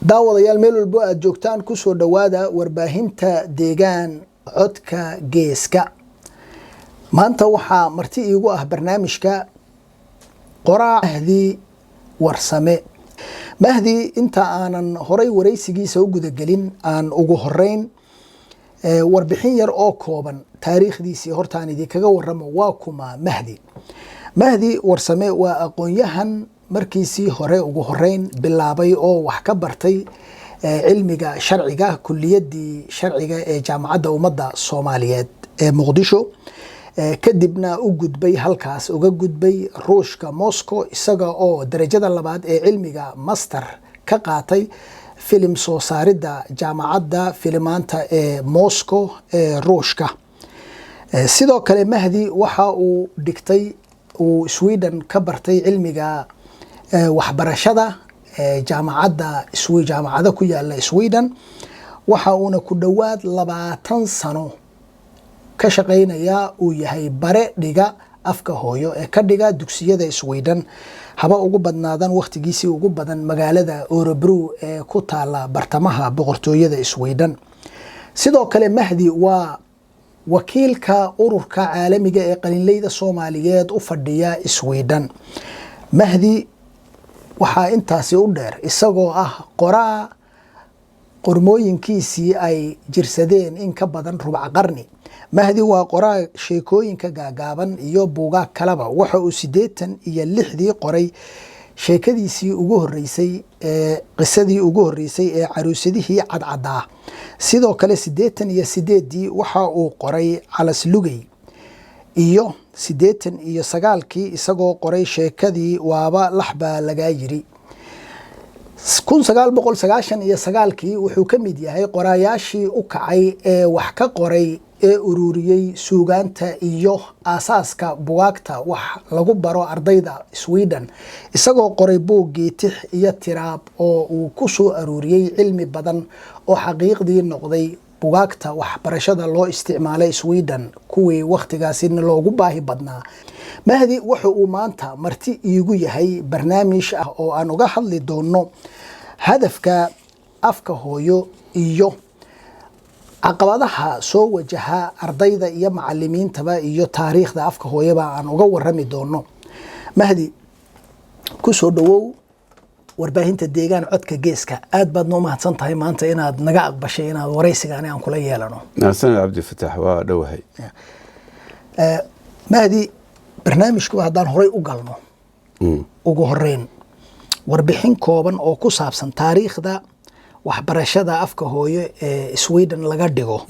daawadayaal meel walbo aad joogtaan ku soo dhawaada warbaahinta deegaan codka geeska. maanta waxaa marti iigu ah barnaamijka qoraa Mahdi Warsame. Mahdi inta aanan horay wareysigiisa u gudagelin aan ugu horeyn warbixin yar oo kooban taariikhdiisii hortaan idinkaga warramo waa kuma Mahdi. Mahdi Warsame waa aqoon-yahan markiisii hore ugu horeyn bilaabay oo wax ka bartay cilmiga sharciga kulliyadii sharciga ee jaamacadda ummadda Soomaaliyeed ee Muqdisho, kadibna u gudbay halkaas uga gudbay Ruushka Moscow isaga oo darajada labaad ee cilmiga master ka qaatay film soo saaridda jaamacadda filimaanta ee Moscow ee Ruushka. sidoo kale Mahdi waxa uu dhigtay uu Sweden ka bartay cilmiga waxbarashada jaamacada ku yaala Sweden. waxa uuna ku dhawaad 20 sano ka shaqeynaya uu yahay bare dhiga afka hooyo ee ka dhiga dugsiyada Sweden, haba ugu badnaadan waqtigiisii ugu badan magaalada Örebro ee ku taala bartamaha boqortooyada Sweden. sidoo kale Mahdi waa wakiilka ururka caalamiga ee qalinleyda Soomaaliyeed u fadhiya Sweden. Mahdi waxaa intaasi u dheer isagoo ah qoraa qormooyinkiisii ay jirsadeen in ka badan rubac qarni. Mahdi waa qoraa sheekooyinka gaagaaban iyo buugaag kaleba. waxa uu 86 qoray sheekadiisii ugu horeysay qisadii ugu horeysay ee caruusadihii cadcadaa. sidoo kale 88 waxa uu qoray Calas Lugay iyo 89 isagoo qoray sheekadii waaba laxba laga yiri. 1999 wuxuu ka mid yahay qorayaashii u kacay ee wax ka qoray ee ururiyay suugaanta iyo aasaaska bugaagta wax lagu baro ardayda Sweden, isagoo qoray buuggii tix iyo tiraab oo uu ku soo ururiyay cilmi badan oo xaqiiqdii noqday bugaagta waxbarashada loo isticmaalay Sweden kuwii waqtigaasina loogu baahi badnaa. Mahdi wuxuu uu maanta marti iigu yahay barnaamij ah oo aan uga hadli doono hadafka afka hooyo iyo caqabadaha soo wajaha ardayda iyo macallimiintaba iyo taariikhda afka hooyaba aan uga warrami doono. Mahdi ku soo dhawow warbaahinta deegaan codka geeska. aad baad noo mahadsan tahay maanta inaad naga aqbashay inaad wareysigan aan kula yeelano. nasan Cabdi Fataax waa dhawahay. Mahdi barnaamijku haddaan horay u galno ugu horeyn warbixin kooban oo ku saabsan taariikhda waxbarashada afka hooyo ee Sweden laga dhigo.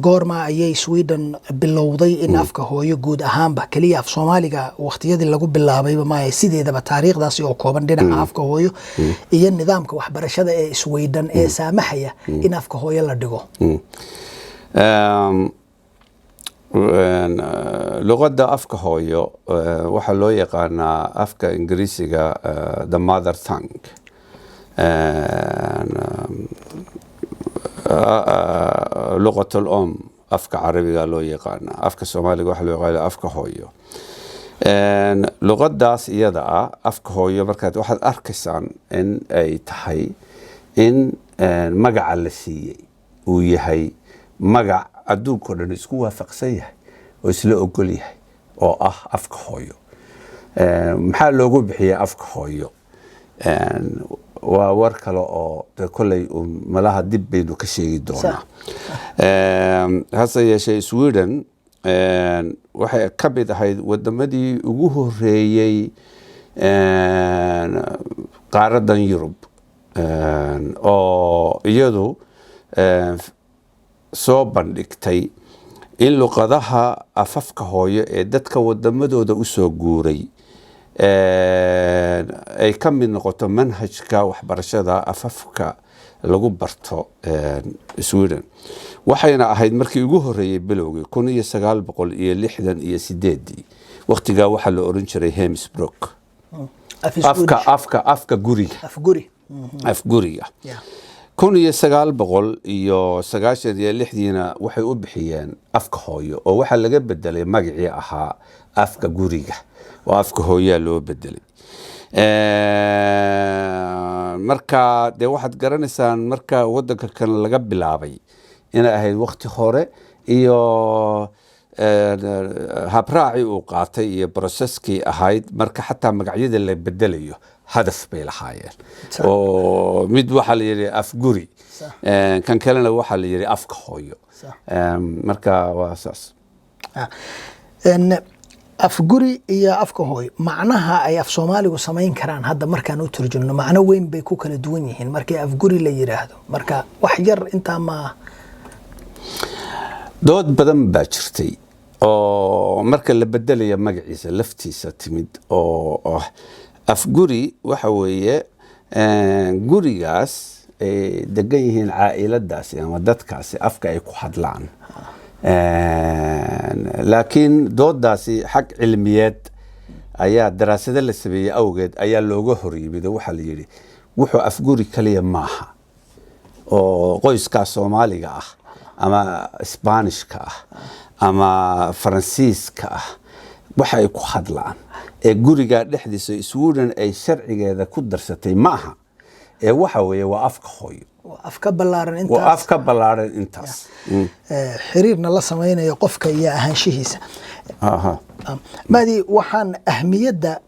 goorma ayay Sweden bilowday in afka hooyo guud ahaanba kaliya af Soomaaliga waqtiyadii lagu bilaabayba ma sideedaba taariikhdaasi oo kooban dhinaca afka hooyo iyo nidaamka waxbarashada ee Sweden ee saamaxaya in afka hooyo la dhigo. luqadda afka hooyo waxa loo yaqaanaa afka Ingiriisiga the mother tongue. لغة الأم أفكا عربية لو يقانا أفكا سومالي waxa loo yaqaan afka hooyo. luqadaas iyada ah afka hooyo markaad waxaad arkaysaan in ay tahay in magaca la siiyay uu yahay magac adduunka dhan isku waafaqsan yahay oo isla ogol yahay oo ah afka hooyo. maxaa loogu bixiyay afka hooyo? waa war kale oo kolay malaha dib baynu ka sheegi doonaa. hase yeeshee Sweden waxay ka mid ahayd wadamadii ugu horeeyay qaaradan Yurub oo iyadu soo bandhigtay in luqadaha afafka hooyo ee dadka wadamadooda u soo guuray ay ka mid noqoto manhajka waxbarashada afafka lagu barto Sweden. waxayna ahayd markii ugu horeeyay bilowgii 1968 waqtiga waxa la oran jiray Hemsbrook afka guriga 1996 waxay u bixiyeen afka hooyo oo waxa laga bedelay magacii ahaa afka guriga oo afka hooyaa loo bedelay. marka dee waxaad garanaysaan marka wadanka kan laga bilaabay inay ahayd waqti hore iyo habraaci uu qaatay iyo processkii ahayd marka xataa magacyada la bedelayo hadaf bay lahaayeen oo mid waxaa la yidhi afguri kan kalena waxaa la yidhi afka hooyo marka waa saas afguri iyo afka hooyo macnaha ay af Soomaaligu samayn karaan hadda markaan u turjumno macno weyn bay ku kala duwan yihiin markii afguri la yiraahdo marka wax yar inta ma dood badan baa jirtay oo marka la bedelayo magaciisa laftiisa timid oo afguri waxa weeye gurigaas ay degan yihiin caa'iladaasi ama dadkaasi afka ay ku hadlaan laakiin doodaasi xag cilmiyeed ayaa daraasado la sameeyay awgeed ayaa looga horyimid waxa la yiri wuxuu afguri kaliya maaha oo qoyska Soomaaliga ah ama Isbaanishka ah ama Faransiiska ah waxa ay ku hadlaan ee guriga dhexdiisa Sweden ay sharcigeeda ku darsatay maaha ee waxa weeye waa afka hooyo afka ballaaran intaas xiriirna la sameeyay qofka iyo ahaanshihiisa maadi waxaan ahmiyada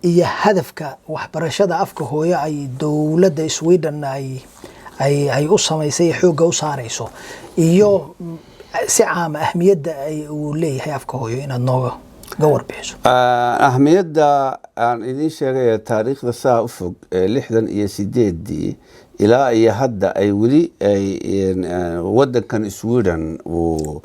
iyo hadafka waxbarashada afka hooyo ay dawladda Sweden ay u sameysay xooga u saarayso iyo si caam ahmiyada ay u leeyahay afka hooyo inaad nooga warbixiso ahmiyada aan idin sheegay taariikhda saa u fog 68 ilaa iyo hadda ay wali ay wadankan Sweden uu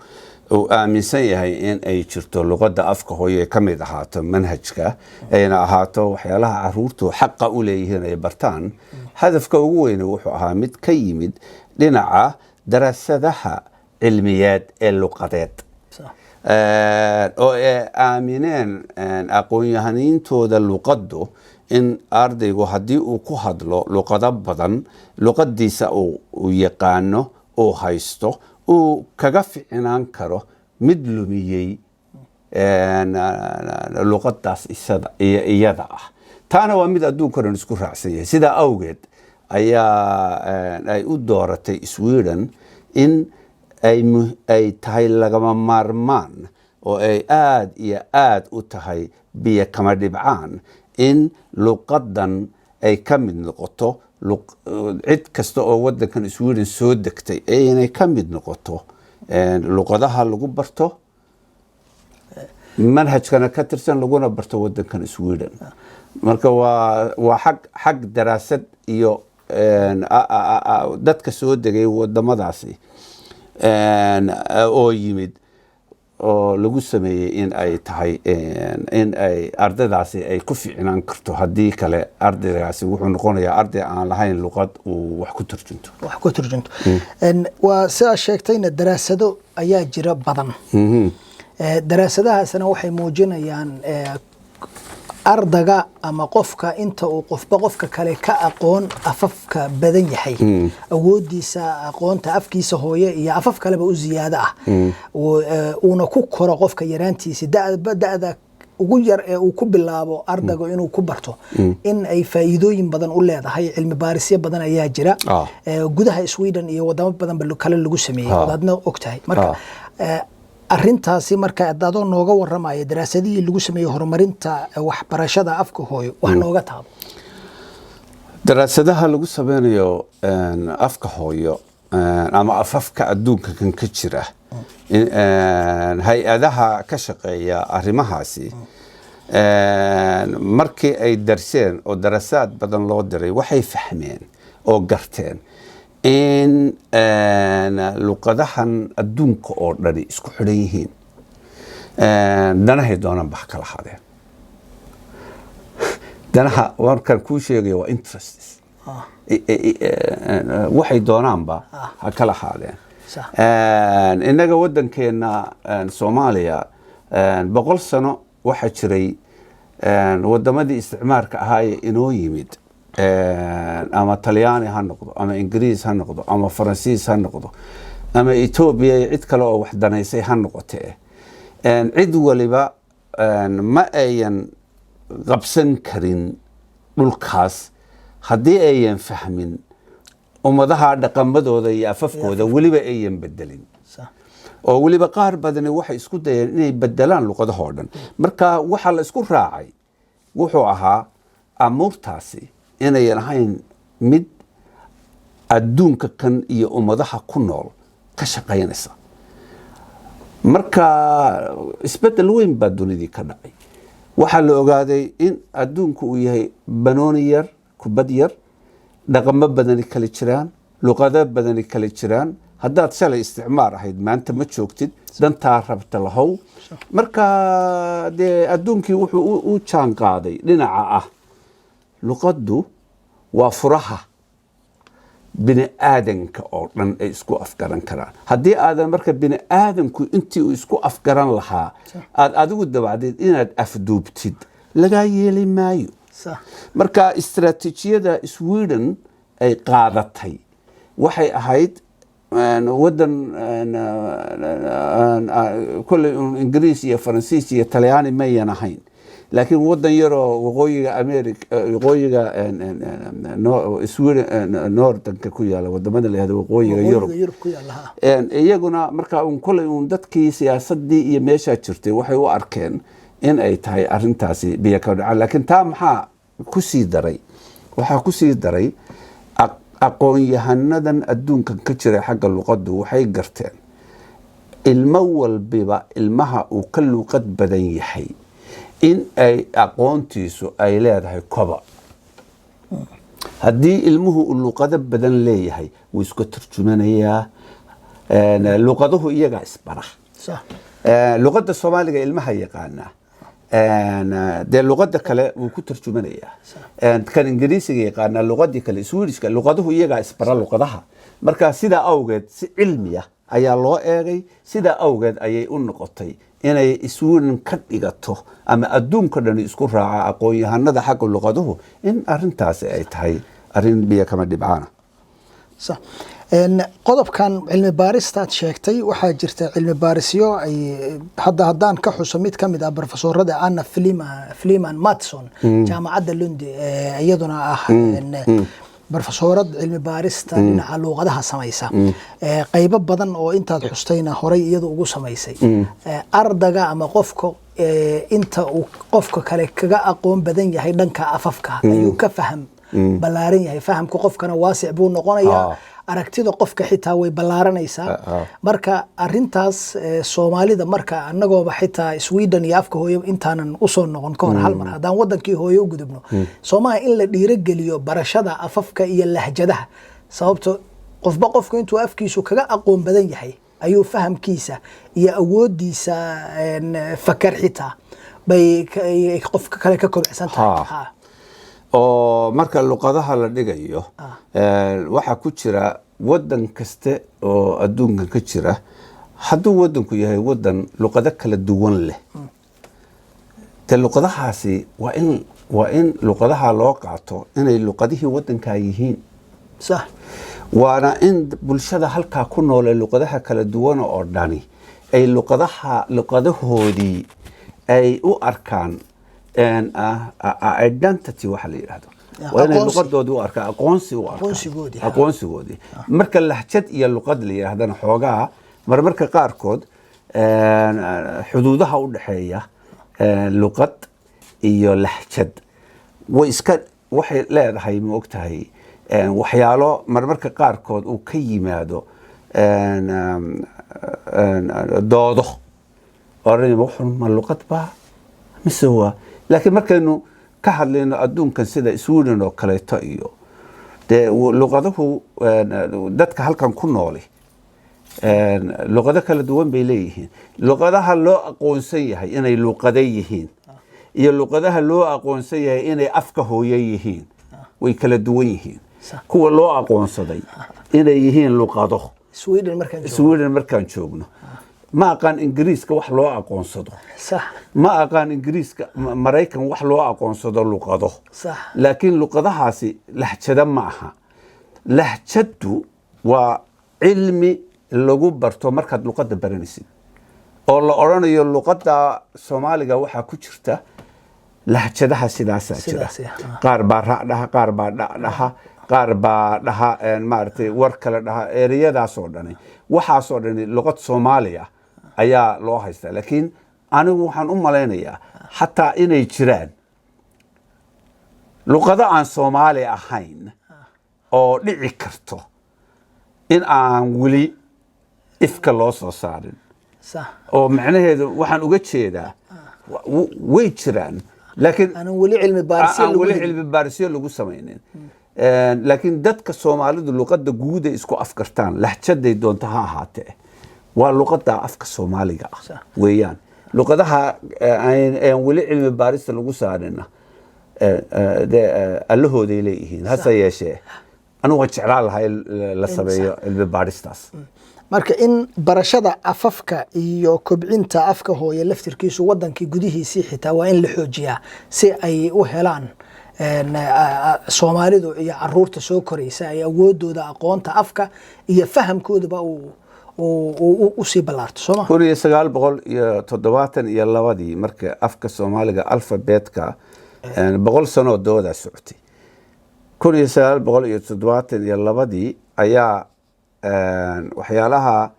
aaminsan yahay in ay jirto luqadda afka hooyo ka mid ahaato manhajka ayna ahaato waxyaalaha caruurtu xaq u leeyihiin ay bartaan hadafka ugu weyn wuxuu ahaa mid ka yimid dhinaca daraasadaha cilmiyeed ee luqadeed oo aamineen aqoon-yahanintooda luqaddu in ardaygu haddii uu ku hadlo luqado badan luqadiisa uu yaqaano uu haysto uu kaga fiicnaan karo mid lumiyey luqadaas iyada ah taana waa mid adduunka dhan isku raacsan yahay sidaa awgeed ayaa ay u dooratay Sweden in ay tahay lagama maarmaan oo ay aad iyo aad u tahay biyo kama dhibcaan in luqadan ay ka mid noqoto cid kasta oo wadankan Sweden soo degtay inay ka mid noqoto luqadaha lagu barto manhajkana ka tirsan laguna barto wadankan Sweden marka waa xag daraasad iyo dadka soo degay wadamadaasi oo yimid oo lagu sameeyay in ay tahay in ay ardaydaasi ay ku fiicnaan karto haddii kale ardaydaasi wuxuu noqonayaa arday aan lahayn luqad uu wax ku turjunto waa sida sheegtayna daraasado ayaa jira badan daraasadahaasna waxay muujinayaan ardayga ama qofka inta uu qofka kale ka aqoon afafka badan yahay awoodiisa aqoonta afkiisa hooyo iyo afaf kaleba u ziyaado ah uuna ku koro qofka yaraantiisa da'da ugu yar ee uu ku bilaabo ardayga inuu ku barto in ay faa'iidooyin badan u leedahay cilmi baarisyo badan ayaa jira gudaha Sweden iyo wadamo badan kale lagu sameeyay wadadna ogtahay marka arrintaasi marka adoo nooga waramaya daraasadii lagu sameeyay horumarinta waxbarashada afka hooyo wax nooga taabo daraasadaha lagu sameeyo afka hooyo ama afafka adduunka kan ka jira hay-adaha ka shaqeeya arrimahaasi markii ay darseen oo daraasad badan loo diray waxay fahmeen oo garteen in luqadahan adduunka oo dhani isku xidhan yihiin danahay doonaan ba kala hadeen danaha warkan ku sheegay waa interests waxay doonaanba ha kala hadeen inaga wadankeena Soomaaliya 100 sano waxa jiray wadamadii isticmaalka ahaa inoo yimid ama Talyaani ha noqdo ama Ingiriis ha noqdo ama Faransiis ha noqdo ama Ethiopia cid kale oo wax danaysay ha noqotee cid waliba ma ayan qabsan karin dhulkaas haddii ayan fahmin ummadaha dhaqamadooda iyo afafkooda weliba ayan bedelin oo weliba qaar badani waxay isku dayeen inay bedelaan luqadahoo dhan marka waxaa la isku raacay wuxuu ahaa amuurtaasi inayan ahayn mid adduunka kan iyo ummadaha ku nool ka shaqaynaysa marka isbedel weyn baa dunidii ka dhacay waxaa la ogaaday in adduunku uu yahay banooni yar kubad yar dhaqamo badani kala jiraan luqado badani kala jiraan haddaad shalay isticmaar ahayd maanta ma joogtid dantaa rabta lahow marka dee adduunkii wuxuu u jaan qaaday dhinaca ah luqaddu waa furaha bini aadanka oo dhan ay isku afgaran karaan haddii aadan marka bini aadanku intii uu isku afgaran lahaa aad adigu dabacdeed inaad afduubtid lagaa yeeli maayo marka istaraatiijiyada Sweden ay qaadatay waxay ahayd wadan kulley Ingiriis iyo Faransiis iyo Talyaani ma yan ahayn laakiin wadan yaroo waqooyiga America waqooyiga Sweden Nordanka ku yaala wadamada la yiraahdo waqooyiga Yurub ku yaala iyaguna marka kulley dadkii siyaasadii iyo meesha jirtay waxay u arkeen in ay tahay arintaasi biyo ka dhaca laakiin taa maxaa ku sii daray waxaa ku sii daray aqoon-yahanadan adduunkan ka jira xagga luqaddu waxay garteen ilmo walbiba ilmaha uu ka luqad badan yahay in ay aqoontiisu ay leedahay koba haddii ilmuhu uu luqado badan leeyahay wuu isku turjumanayaa luqaduhu iyagaa isbara luqadda Soomaaliga ilmaha yaqaana dee luqada kale wuu ku turjumanayaa kan Ingiriisiga yaqaana luqadii kale Swedishka luqaduhu iyagaa isbara luqadaha marka sida awgeed si cilmiya ayaa loo eegay sida awgeed ayay u noqotay inay Sweden ka dhigato ama adduunka dhan isku raaca aqoon-yahanada xagga luqaduhu in arintaasi ay tahay arin biyo kama dhibcaana qodobkan cilmi baaristaad sheegtay waxaa jirta cilmi baarisyo ay haddaan ka xuso mid ka mid ah profesorada Anna Fleeman Matson jaamacadda Lund iyaduna ah profesorad cilmi baarista dhinaca luqadaha samaysa qaybo badan oo intaad xustayna horay iyadu ugu samaysay ardaga ama qofka inta uu qofka kale kaga aqoon badan yahay dhanka afafka ayuu ka faham balaaran yahay fahamka qofkana waasic buu noqonayaa aragtida qofka xitaa way balaaranaysaa marka arintaas Soomaalida marka anagooba xitaa Sweden iyo afka hooyo intaanan u soo noqon ka hor hal mar hadaan wadankii hooyo u gudubno Soomaaliya in la dhiirigeliyo barashada afafka iyo lahjadaha sababtoo qofka intuu afkiisu kaga aqoon badan yahay ayuu fahamkiisa iyo awoodiisa fakar xitaa bay qofka kale ka kobcsan tahay oo marka luqadaha la dhigayo waxa ku jira wadan kaste oo adduunka ka jira hadduu wadanku yahay wadan luqado kala duwan leh te luqadahaasi waa in luqadaha loo qaato inay luqadihii wadanka yihiin waana in bulshada halkaa ku nool luqadaha kala duwan oo dhani ay luqadahoodii ay u arkaan identity waxa la yiraahdo waa inay luqadoodu u arkaan aqoonsigoodii marka lahjad iyo luqad la yiraahdana xoogaa marmarka qaarkood xuduudaha u dhaxeeya luqad iyo lahjad waxay leedahay ma ogtahay waxyaalo marmarka qaarkood uu ka yimaado doodo oranayma wuxuu ma luqad baa mise waa laakiin markaynu ka hadlayno adduunkan sida Sweden oo kaleeto iyo dee luqaduhu dadka halkan ku nooli luqado kala duwan bay leeyihiin luqadaha loo aqoonsan yahay inay luqado yihiin iyo luqadaha loo aqoonsan yahay inay afka hooyo yihiin way kala duwan yihiin kuwa loo aqoonsaday inay yihiin luqado Sweden markaan joogno ma aqaan Ingiriiska wax loo aqoonsado ma aqaan Ingiriiska Mareykan wax loo aqoonsado luqado laakiin luqadahaasi lahjada ma aha lahjadu waa cilmi lagu barto markaad luqada baranaysid oo la oranayo luqada Soomaaliga waxa ku jirta lahjadaha sidaasaa jira qaar baa ra dhaha qaar baa dha dhaha qaar baa dhaha maaragtay war kale dhaha ereyadaasoo dhani waxaasoo dhani luqad soomaaliya ayaa loo haystaa laakiin anigu waxaan u malaynayaa xataa inay jiraan luqado aan soomaali ahayn oo dhici karto in aan weli ifka loo soo saarin oo macnaheedu waxaan uga jeedaa way jiraan laakiin aan weli cilmi baarisyo lagu samaynin laakiin dadka Soomaalidu luqadda guud ay isku afkartaan lahjaday doonto ha ahaatee waa luqadda afka Soomaaliga weeyaan luqadaha aan weli cilmi baarista lagu saarina allahooday leeyihiin hase yeeshee anigu waan jeclaan lahay la sameeyo cilmi baaristaas marka in barashada afafka iyo kobcinta afka hooyo laftirkiisu wadankii gudihiisii xitaa waa in la xoojiyaa si ay u helaan Soomaalidu iyo caruurta soo koraysa ay awoodooda aqoonta afka iyo fahamkoodaba u sii ballaarto Soomaa 1972 markii afka Soomaaliga alfabeetka 100 sano dooda socotay 1972 ayaa waxyaalaha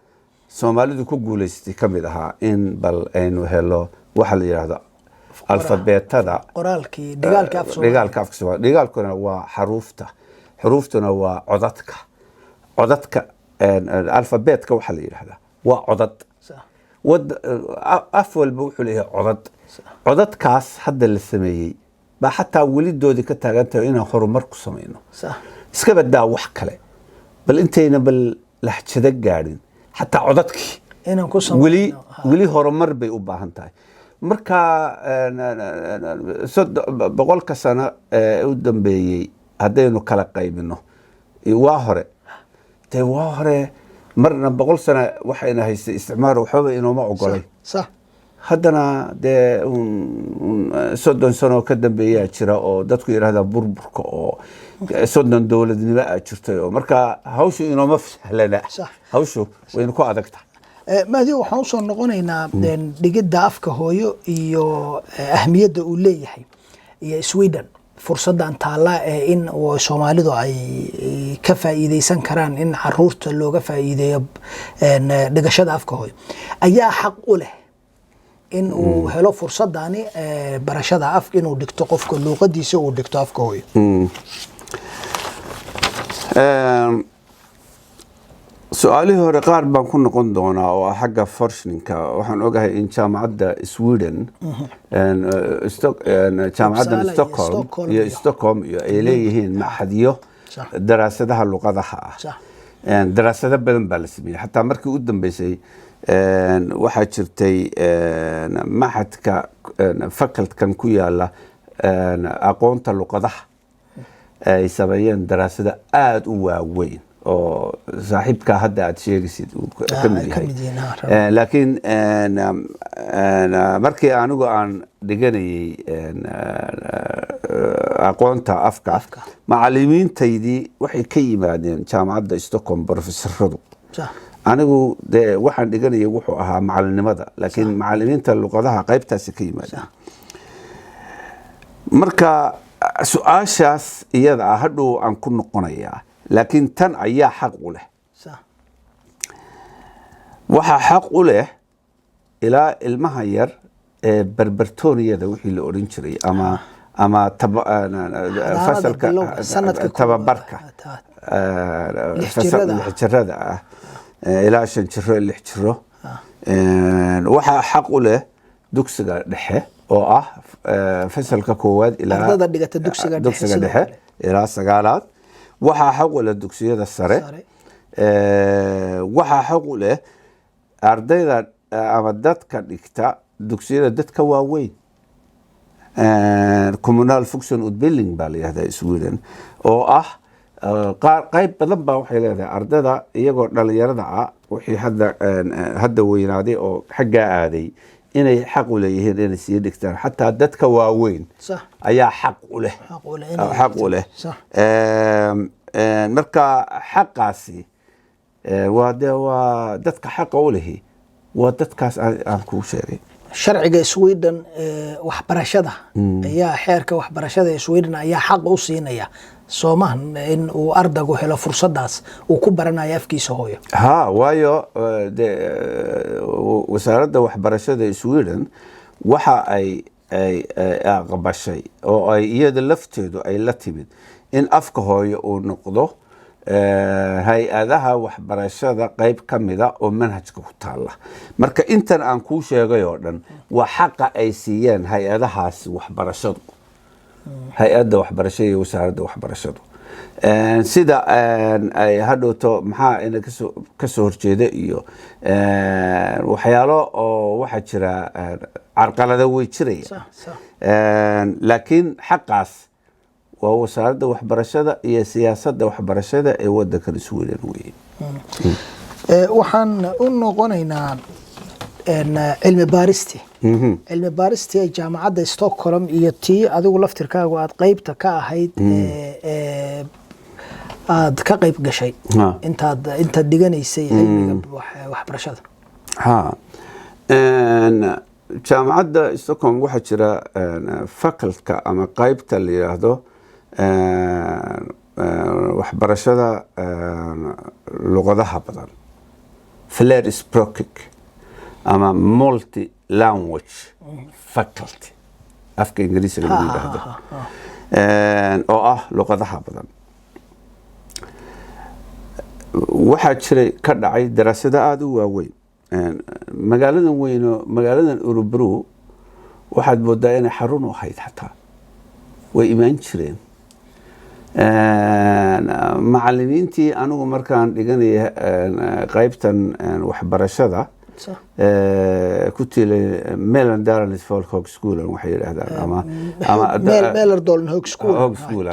Soomaalidu ku guuleystay kamid ahaa in bal aynu helo waxa la yiraahdo alfabeetada qoraalkii dhigaalka af Soomaaliga dhigaalkuna waa xuruuftuna waa codadka alfabeetka waxa la yiraahdaa waa codad af walba wuxuu leeyahay codadkaas hadda la sameeyay ba xataa welidoodii ka taagantahay inaan horumar ku sameeyno iska badaa wax kale bal intayna bal lahjada gaadhin xataa codadkii inaan ku sameeyno weli horumar bay u baahan tahay marka boqolka sano u dambeeyay haddaynu kala qaybino waa hore marna 100 sano waxayna haystay isticmaar waxba inooma ogolay haddana dee 30 sano ka dambeeyaa jira oo dadku yiraahdaa burburka oo 30 dawladnimo ay jirtay oo marka hawshu inooma sahlana hawshu waynu ku adagtahay maadi waxaan soo noqonaynaa dhigida afka hooyo iyo ahmiyada uu leeyahay iyo Sweden fursadan taala in Soomaalidu ay ka faa'iideysan karaan in caruurta looga faa'iideeyo dhigashada afka hooyo ayaa xaq u leh in uu helo fursadani barashada afka inuu dhigto qofka luqadiisa uu dhigto afka hooyo su'aalihii hore qaar baan ku noqon doonaa oo xagga forskninka waxaan ogahay in jaamacadda Sweden jaamacadda Stockholm iyo ay leeyihiin maxadiyo daraasadaha luqadaha daraasado badan baa la sameeyay xataa markii u dambeysay waxaa jirtay maxadka faculty-kan ku yaala aqoonta luqadaha ay sameeyeen daraasado aad u waaweyn oo saaxiibka hadda aad sheegaysid kamid yahay laakiin markii anigu aan dhiganayay aqoonta afka macallimiintaydii waxay ka yimaadeen jaamacadda Stockholm professoradu anigu dee waxaan dhiganayay wuxuu ahaa macallinimada laakiin macallimiinta luqadaha qaybtaasi ka yimaadeen marka su'aashaas iyada hadhow aan ku noqonayaa laakiin tan ayaa xaq u leh waxa xaq u leh ilaa ilmaha yar ee barbartooniyada wixii la oran jiray ama fasalka tababarka lixjirada ilaa 5 jiro 6 jiro waxa xaq u leh dugsiga dhexe oo ah fasalka koowaad ilaa ardada dhigata dugsiga dhexe ilaa 9aad waxa xaq u leh dugsiyada sare waxa xaq u leh ardayda ama dadka dhigta dugsiyada dadka waaweyn communal function utbildning baa la yiraahdaa Sweden oo ah qayb badan baa waxay leedahay ardada iyagoo dhalinyarada ah wixii hadda weynaaday oo xagga aaday inay xaq u leeyihiin inay sii dhigtaan xataa dadka waaweyn ayaa xaq u leh marka xaqaasi waa dadka xaqa u leeyahay waa dadkaas aan ku sheegay sharciga Sweden waxbarashada ayaa xeerka waxbarashada ee Sweden ayaa xaq u siinaya Soomahan in uu ardaygu helo fursadaas uu ku baranayo afkiisa hooyo waayo wasaaradda waxbarashada ee Sweden waxa ay aqbashay oo ay iyada lafteedu ay la timid in afka hooyo uu noqdo hay-adaha waxbarashada qayb ka mida oo manhajka ku taala marka intan aan kuu sheegay oo dhan waa xaqa ay siiyeen hay-adahaas waxbarashadu hay-adda waxbarashada iyo wasaaradda waxbarashadu sida ay hadhowto maxaa ina kasoo horjeeda iyo waxyaalo oo waxaa jira carqalada way jiraya laakiin xaqaas waa wasaaradda waxbarashada iyo siyaasadda waxbarashada ee waddankan Sweden weeye waxaan u noqonaynaa cilmi baaristi ee jaamacadda Stockholm iyo tii adigu laftirkaagu aad qaybta ka ahayd aad ka qayb gashay intaad dhiganaysay cilmiga waxbarashada jaamacadda Stockholm waxaa jira faculty ama qaybta la yiraahdo waxbarashada luqadaha badan flerspråkig ama multi language faculty afka ingiriisiga lagu yiraahdo oo ah luqadaha badan waxaa jiray ka dhacay daraasado aad u waaweyn magaaladan Örebro waxaad moodaa inay xarun u ahayd xataa way imaan jireen macallimiintii anigu markaan dhiganaya qaybtan waxbarashada ku tilay Mälardalens folkhögskola waxay yiraahdaan ama Mälardalens högskola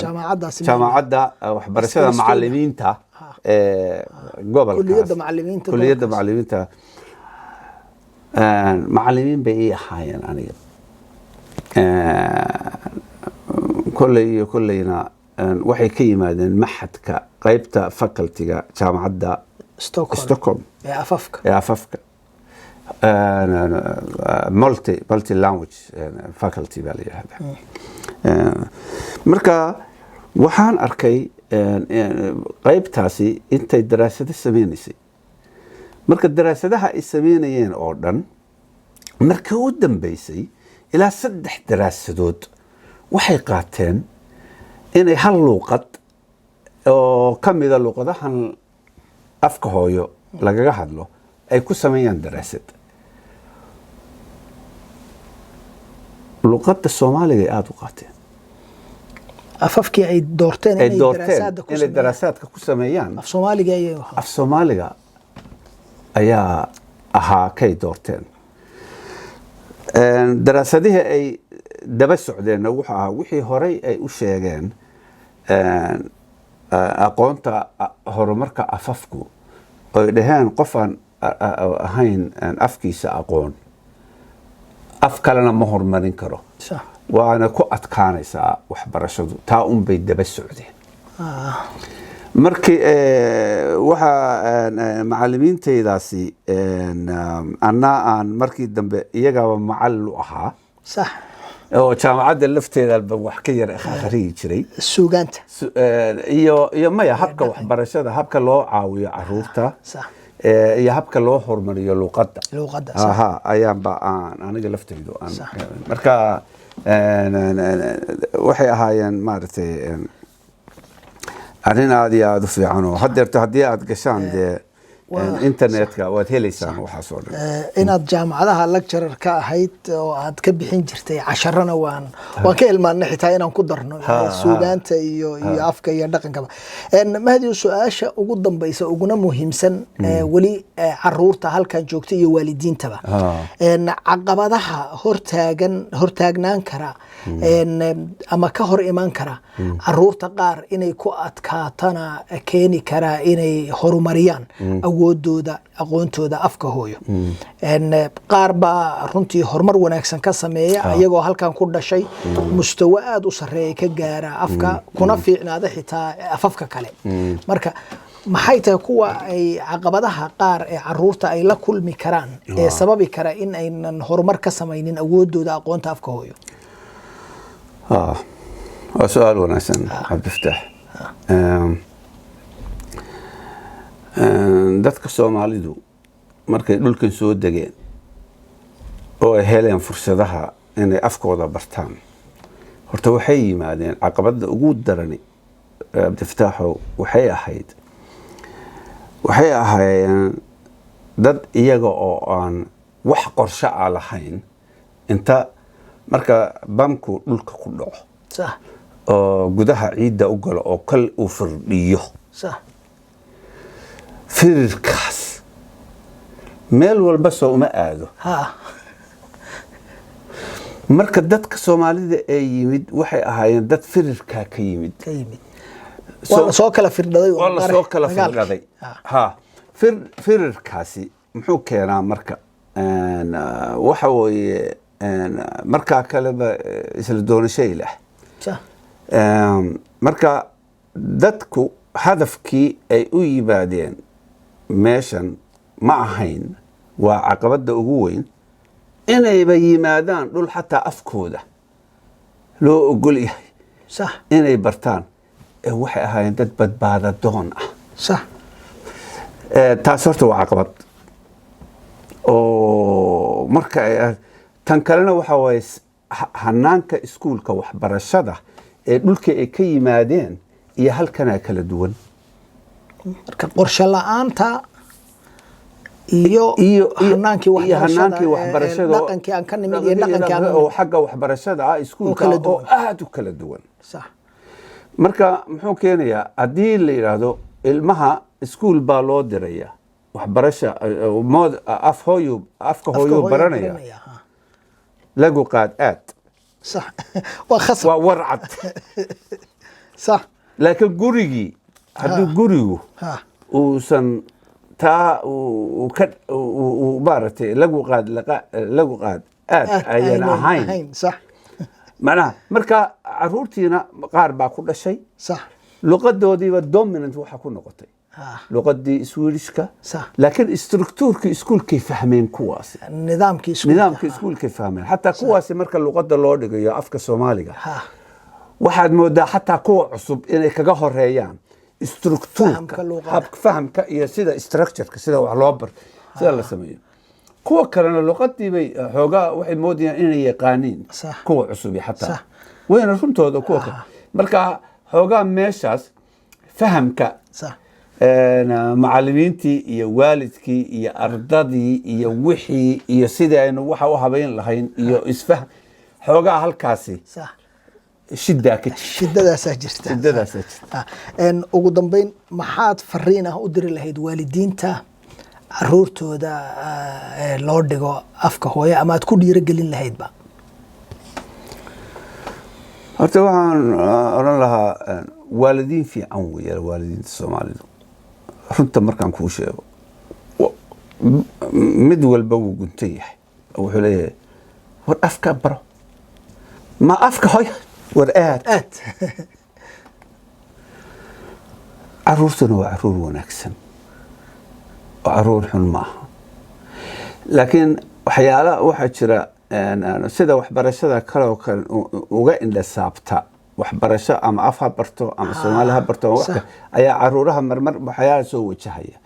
jaamacadda waxbarashada macallimiinta gobolkaas kulliyadda macallimiinta macallimiin bay ii ahaayeen aniga kolleyna waxay ka yimaadeen maxadka qaybta facultyga jaamacadda Stockholm ee afafka multi language faculty baa la yiraahdaa marka waxaan arkay qaybtaasi intay daraasado sameynaysay marka daraasadaha ay sameynayeen oo dhan marka u dambeysay ilaa 3 daraasadood waxay qaateen inay hal luqad oo kamida luqadahan afka hooyo lagaga hadlo ay ku sameeyaan daraasad luqadda Soomaaliga aad u qaateen afafkii ay doorteen inay daraasaadka ku sameeyaan af Soomaaliga ayaa ahaa kay doorteen daraasadihii ay daba socdeen waxa ahaa wixii horey ay u sheegeen aqoonta horumarka afafku oo dhaheen qof aan ahayn afkiisa aqoon af kalena ma horumarin karo waana ku adkaanaysaa waxbarashadu taa un bay daba socdeen markii waxa macallimiintaydaasi aan markii dambe iyagaba macallin u ahaa sax oo jaamacadda lafteeda wax ka yar akhriyi jiray suugaanta iyo maya habka waxbarashada habka loo caawiyo caruurta iyo habka loo horumariyo luqadda ayaanba aniga lafteydu marka waxay ahaayeen maaragtay arrin aad iyo aad u fiican oo haddeerto haddii aad gashaan dee internetka waad helaysaan waxaas oo dhan inaad jaamacadaha lecturer ka ahayd oo aad ka bixin jirtay casharana waan ka ilmaanay xitaa inaan ku darno suugaanta iyo afka iyo dhaqankaba mahdi su'aasha ugu dambaysa uguna muhiimsan wali caruurta halkan joogta iyo waalidiintaba caqabadaha hortaagnaan kara ama ka hor iman kara caruurta qaar inay ku adkaatana keeni karaa inay horumariyaan awoodooda aqoontooda afka hooyo qaar baa runtii horumar wanaagsan ka sameeya iyagoo halkan ku dhashay mustawa aad u sareeya ka gaara afka kuna fiicnaada xitaa afafka kale marka maxay tahay kuwa ay caqabadaha qaar ee caruurta ay la kulmi karaan ee sababi kara in aynan horumar ka samaynin awoodooda aqoonta afka hooyo waa su-aal wanaagsan cabdifataax dadka Soomaalidu markay dhulkan soo degeen oo ay heleen fursadaha inay afkooda bartaan horta waxay yimaadeen caqabada ugu darani cabdifataaxow waxay ahaayeen dad iyaga oo aan wax qorshe ah lahayn inta marka bamku dhulka ku dhaco صح oo gudaha ciidda u galo oo kal uu firdhiyo صح firirkaas meel walba soo uma aado ها marka dadka Soomaalida ay yimid waxay ahaayeen dad firirka ka yimid كيمي ولا soo kala firdhaday wala soo kala firdhaday ha firirkaasi muxuu keenaa marka waxa weeye marka kaleba isla doonashay leh صح marka dadku hadafkii ay u yimaadeen meeshan ma ahayn waa caqabada ugu weyn inayba yimaadaan dhul xataa afkooda loo ogol yahay صح inay bartaan waxay ahaayeen dad badbaado doon ah صح taas horta waa caqabad oo marka tan kalena waxa waaye hanaanka iskuulka waxbarashada ee dhulka ay ka yimaadeen iyo halkana kala duwan marka qorshe la'aanta iyo hanaankii waxbarashada dhaqankii aan ka nimid iyo dhaqankii aan oo xagga waxbarashada iskuulka oo aad u kala duwan صح marka muxuu keenayaa hadii la yiraahdo ilmaha iskuul baa loo diraya waxbarasho afka hooyo baranaya lagu qaad aad صح وخص وورعت صح لكن قريجي هذا قريجو وسن تا وبارتي لقو قاد أينا هين صح معناها مركا عرورتينا قاربا كل شيء صح لغة دودي والدوميننت waxa ku noqotay luqadii Swedishka laakiin structure-ka iskuulka fahmeen kuwaas nidaamka iskuulka fahmeen hatta kuwaas marka luqada loo dhigayo afka Soomaaliga waxaad moodaa hatta kuwa cusub inay kaga horeeyaan structure-ka habka fahamka iyo sida structure-ka sida wax loo bar sida la sameeyo kuwa kalena luqadii bay xoogaa waxay moodayaan inay yaqaaniin kuwa cusub hatta wayna runtooda kuwa marka xoogaa meeshaas fahamka صح macallimiintii iyo waalidkii iyo ardadii iyo wixii iyo sidaynu waxa u habeyn lahayn iyo isfahm xoogaa halkaasi صح shidadaas jirta ugu dambeyn maxaad fariin ah u diri lahayd waalidiinta caruurtooda loo dhigo afka hooyo ama aad ku dhiirigelin lahaydba horta waxaan oran lahaa waalidiin fiican weeye waalidiinta Soomaalidu runta markaan kuu sheego mid walba wuu guntan yahay wuxuu leeyahay war afka baro ma afka hooyo war aad caruurtuna waa caruur wanaagsan oo caruur xun maaha laakiin waxyaalaha waxaa jira sida waxbarashada kale oo kale uga indhasaabta waxbarasho ama af ha barto ama Soomaali ha barto wax ayaa caruuraha marmar waxyaalaha soo wajahaya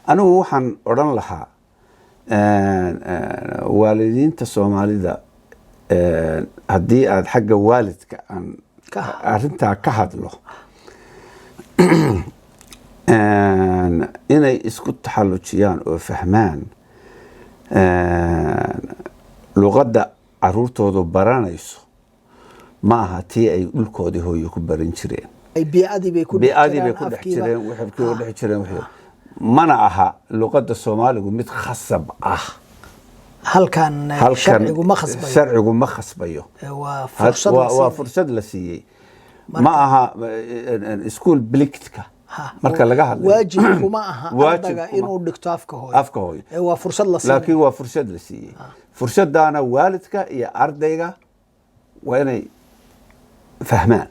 anigu waxaan oran lahaa waalidiinta Soomaalida haddii aad xagga waalidka aan arrintaa ka hadlo inay isku taxallujiyaan oo fahmaan luqadda caruurtoodu baranayso ma aha tii ay dhulkoodii hooyo ku baran jireen bi'adii bay ku dhex jireen mana aha luqadda Soomaaligu mid khasab ah halkan sharcigu ma khasbayo waa fursad la siiyey ma aha iskuul bliktka marka laga hadlayo waajib kuma aha ardayga inuu dhigto afka hooyo waa fursad la siiyey laakiin waa fursad la siiyey fursadana waalidka iyo ardayga waa inay fahmaan